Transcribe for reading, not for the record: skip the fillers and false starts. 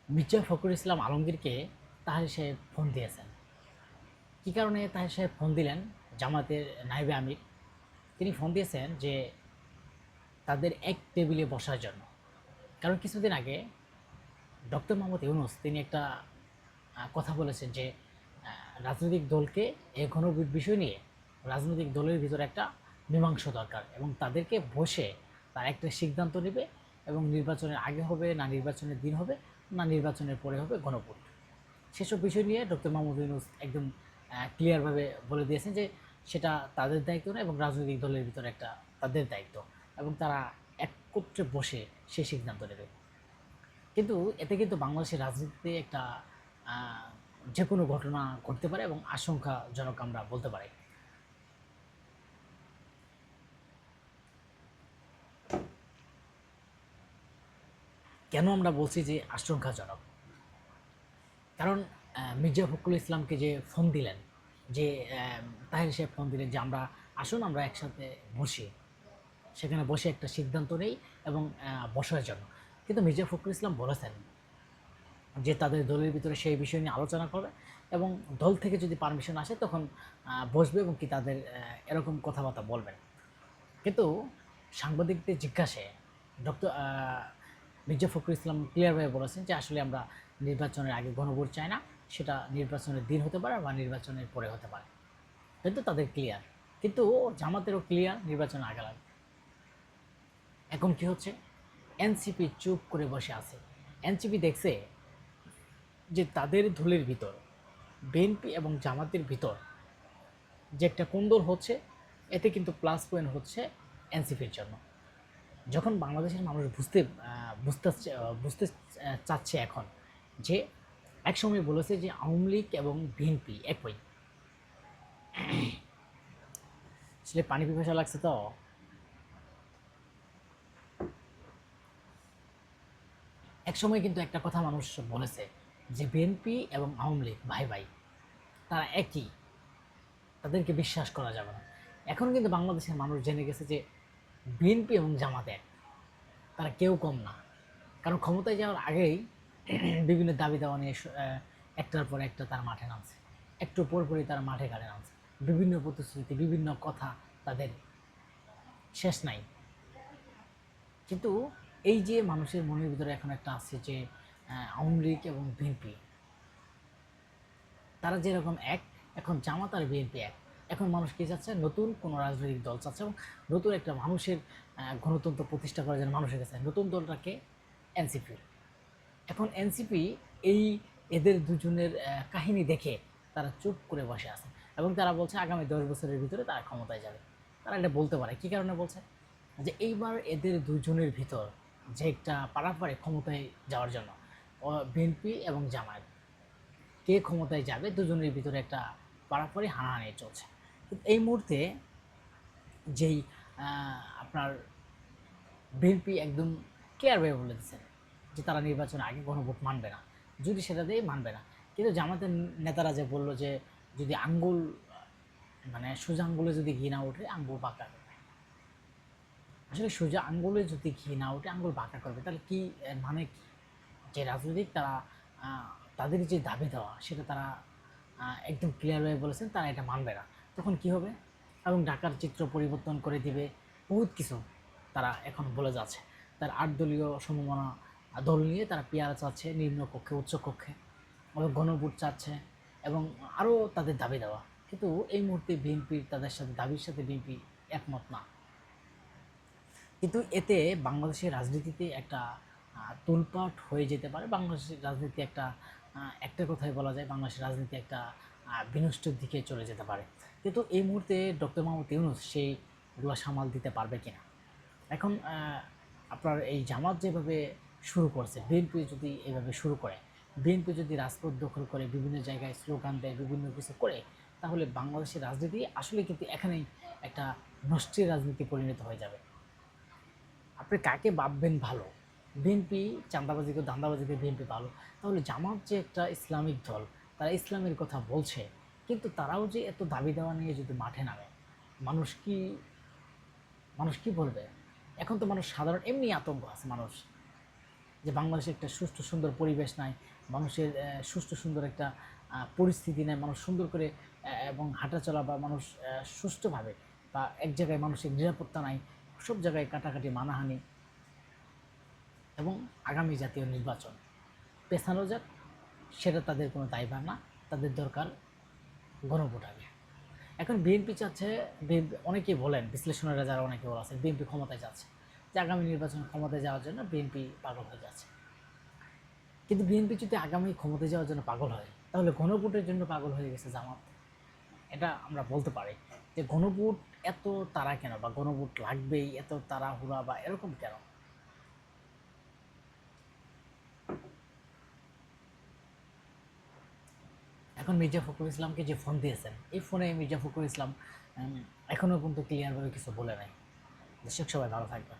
মির্জা ফখরুল ইসলাম আলমগীরকে তাহের সাহেব ফোন দিয়েছেন। কী কারণে তাহের সাহেব ফোন দিলেন? জামাতের নায়েবে আমির তিনি ফোন দিয়েছেন যে তাদের এক টেবিলে বসার জন্য। কারণ কিছুদিন আগে ডক্টর মোহাম্মদ ইউনূস তিনি একটা কথা বলেছেন যে রাজনৈতিক দলকে এই ঘনভোট বিষয় নিয়ে রাজনৈতিক দলের ভিতরে একটা মীমাংসা দরকার এবং তাদেরকে বসে তার একটা সিদ্ধান্ত নেবে এবং নির্বাচনের আগে হবে না নির্বাচনের দিন হবে না নির্বাচনের পরে হবে গণভোট। সেসব বিষয় নিয়ে ডক্টর মোহাম্মদ ইউনূস একদম ক্লিয়ারভাবে বলে দিয়েছেন যে সেটা তাদের দায়িত্ব না এবং রাজনৈতিক দলের ভিতরে একটা তাদের দায়িত্ব এবং তারা একত্রে বসে সেই সিদ্ধান্ত নেবে। কিন্তু এতে কিন্তু বাংলাদেশের রাজনীতিতে একটা যে কোনো ঘটনা ঘটতে পারে এবং আশঙ্কাজনক আমরা বলতে পারি। কেন আমরা বলছি যে আশঙ্কাজনক? কারণ মির্জা ফখরুল ইসলামকে যে ফোন দিলেন, যে তাহের সাহেব ফোন দিলেন যে আমরা আসুন আমরা একসাথে বসি, সেখানে বসে একটা সিদ্ধান্ত নেই এবং বসার জন্য। কিন্তু মির্জা ফখরুল ইসলাম বলেছেন যে তাদের দলের ভিতরে সেই বিষয় নিয়ে আলোচনা করবে এবং দল থেকে যদি পারমিশন আসে তখন বসবে এবং কি তাদের এরকম কথাবার্তা বলবেন। কিন্তু সাংবাদিকদের জিজ্ঞাসায় ডক্টর মির্জা ফখরুল ইসলাম ক্লিয়ারভাবে বলেছেন যে আসলে আমরা নির্বাচনের আগে গণভোট চাই না, সেটা নির্বাচনের দিন হতে পারে বা নির্বাচনের পরে হতে পারে। কিন্তু তাদের ক্লিয়ার, কিন্তু জামাতেরও ক্লিয়ার নির্বাচনের আগে লাগবে। এখন কি হচ্ছে? এনসিপি চুপ করে বসে আছে। এনসিপি দেখছে যে তাদের দলের ভিতর বিএনপি এবং জামাতের ভিতর যে একটা কোন্দল হচ্ছে, এতে কিন্তু প্লাস পয়েন্ট হচ্ছে এনসিপির জন্য। যখন বাংলাদেশের মানুষ বুঝতে বুঝতে চাচ্ছে এখন যে একসময় বলেছে যে আওয়ামী লীগ এবং বিএনপি একই। আসলে পানি পিপাসা লাগছে তো। একসময় কিন্তু একটা কথা মানুষ বলেছে যে বিএনপি এবং আওয়ামী লীগ ভাই ভাই, তারা একই, তাদেরকে বিশ্বাস করা যাবে না। এখন কিন্তু বাংলাদেশের মানুষ জেনে গেছে যে বিএনপি এবং জামাত এক, তারা কেউ কম না। কারণ ক্ষমতায় যাওয়ার আগেই বিভিন্ন দাবি দাওয়া নিয়ে একটার পর একটা তারা মাঠে নামছে, একটু পরপরই তারা মাঠে ঘাটে নামছে, বিভিন্ন প্রতিশ্রুতি বিভিন্ন কথা, তাদের শেষ নাই। কিন্তু এই যে মানুষের মনের ভিতরে এখন একটা আছে যে আওয়ামী লীগ এবং বিএনপি তারা যেরকম এক, এখন জামাত আর বিএনপি এক। এখন মানুষ কি চাচ্ছে? নতুন কোনো রাজনৈতিক দল চাচ্ছে এবং নতুন একটা মানুষের গণতন্ত্র প্রতিষ্ঠা করার জন্য মানুষের কাছে নতুন দলটাকে এনসিপি। এখন এনসিপি এই এদের দুজনের কাহিনী দেখে তারা চুপ করে বসে আছে এবং তারা বলছে আগামী 10 বছরের ভিতরে তারা ক্ষমতায় যাবে। তারা এটা বলতে পারে কী কারণে বলছে? যে এইবার এদের দুজনের ভিতর যে একটা পারাপারে ক্ষমতায় যাওয়ার জন্য বিএনপি এবং জামায়াত কে ক্ষমতায় যাবে দুজনের ভিতরে একটা পারাপারি হানাহানি চলছে। কিন্তু এই মুহূর্তে যেই আপনার বিএনপি একদম ক্লিয়ারভাবে বলে দিচ্ছে যে তারা নির্বাচনের আগে গণভোট মানবে না, যদি সেটা দিয়ে মানবে না। কিন্তু জামাতের নেতারা যে বললো যে যদি আঙ্গুল মানে সোজা আঙ্গুলে যদি ঘি না ওঠে আঙ্গুল বাঁকা করবে। আসলে সোজা আঙ্গুলে যদি ঘি না ওঠে আঙ্গুল বাঁকা করবে, তাহলে কি মানে কি? যে রাজনৈতিক তারা তাদের যে দাবি দেওয়া সেটা তারা একদম ক্লিয়ারভাবে বলেছেন তারা এটা মানবে না, তখন কি হবে? এবং ঢাকার চিত্র পরিবর্তন করে দিবে, বহুত কিছু তারা এখন বলে যাচ্ছে। তার 8 দলীয় সমমনা দল নিয়ে তারা পেয়ারা চাচ্ছে নিম্ন কক্ষে উচ্চ কক্ষে এবং গণভোট চাচ্ছে এবং আরও তাদের দাবি দেওয়া। কিন্তু এই মুহূর্তে বিএনপি তাদের সাথে দাবির সাথে বিএনপি একমত না। কিন্তু এতে বাংলাদেশের রাজনীতিতে একটা তোলপাট হয়ে যেতে পারে। বাংলাদেশের রাজনীতি একটা কথায় বলা যায় বাংলাদেশের রাজনীতি একটা বিনষ্টের দিকে চলে যেতে পারে। কিন্তু এই মুহূর্তে ডক্টর মোহাম্মদ ইউনূস সেইগুলো সামাল দিতে পারবে কিনা? এখন আপনার এই জামাত যেভাবে শুরু করছে, বিএনপি যদি এভাবে শুরু করে, বিএনপি যদি রাজপথ দখল করে বিভিন্ন জায়গায় স্লোগান দেয় বিভিন্ন কিছু করে, তাহলে বাংলাদেশের রাজনীতি আসলে কিন্তু এখানেই একটা নষ্টের রাজনীতি পরিণত হয়ে যাবে। আপনি কাকে ভাববেন ভালো? বিএনপি চাঁদাবাজিকে ধান্দাবাজিকে বিএনপি ভালো, তাহলে জামাত যে একটা ইসলামিক দল, তারা ইসলামের কথা বলছে, কিন্তু তারাও যে এত দাবি দেওয়া নিয়ে যদি মাঠে নামে, মানুষ কি মানুষ কি বলবে? এখন তো মানুষ সাধারণ এমনি আতঙ্ক আছে মানুষ। যে বাংলাদেশে একটা সুষ্ঠু সুন্দর পরিবেশ নাই, মানুষের সুষ্ঠু সুন্দর একটা পরিস্থিতি নেই, মানুষ সুন্দর করে এবং হাঁটাচলা বা মানুষ সুষ্ঠুভাবে বা এক জায়গায় মানুষের নিরাপত্তা নাই, সব জায়গায় কাটাকাটি মানাহানি। এবং আগামী জাতীয় নির্বাচন পেছানো যাক, সেটা তাদের কোনো দায়ভার না, তাদের দরকার গণভোট আগে। এখন বিএনপি চাচ্ছে, বিএনপি অনেকেই বলেন, বিশ্লেষণেরা যারা অনেকে বলেছেন বিএনপি ক্ষমতায় যাচ্ছে, যে আগামী নির্বাচনে ক্ষমতায় যাওয়ার জন্য বিএনপি পাগল হয়ে যাচ্ছে। কিন্তু বিএনপি যদি আগামী ক্ষমতায় যাওয়ার জন্য পাগল হয়, তাহলে গণভোটের জন্য পাগল হয়ে গেছে জামাত। এটা আমরা বলতে পারি যে গণভোট এত তাড়া কেন, বা গণভোট লাগবেই এত তাড়াহুড়া বা এরকম কেন। এখন মির্জা ফখরুল ইসলামকে যে ফোন দিয়েছেন, এই ফোনে মির্জা ফখরুল ইসলাম এখনও কিন্তু ক্লিয়ারভাবে কিছু বলে নাই। দর্শক সবাই ভালো থাকবেন।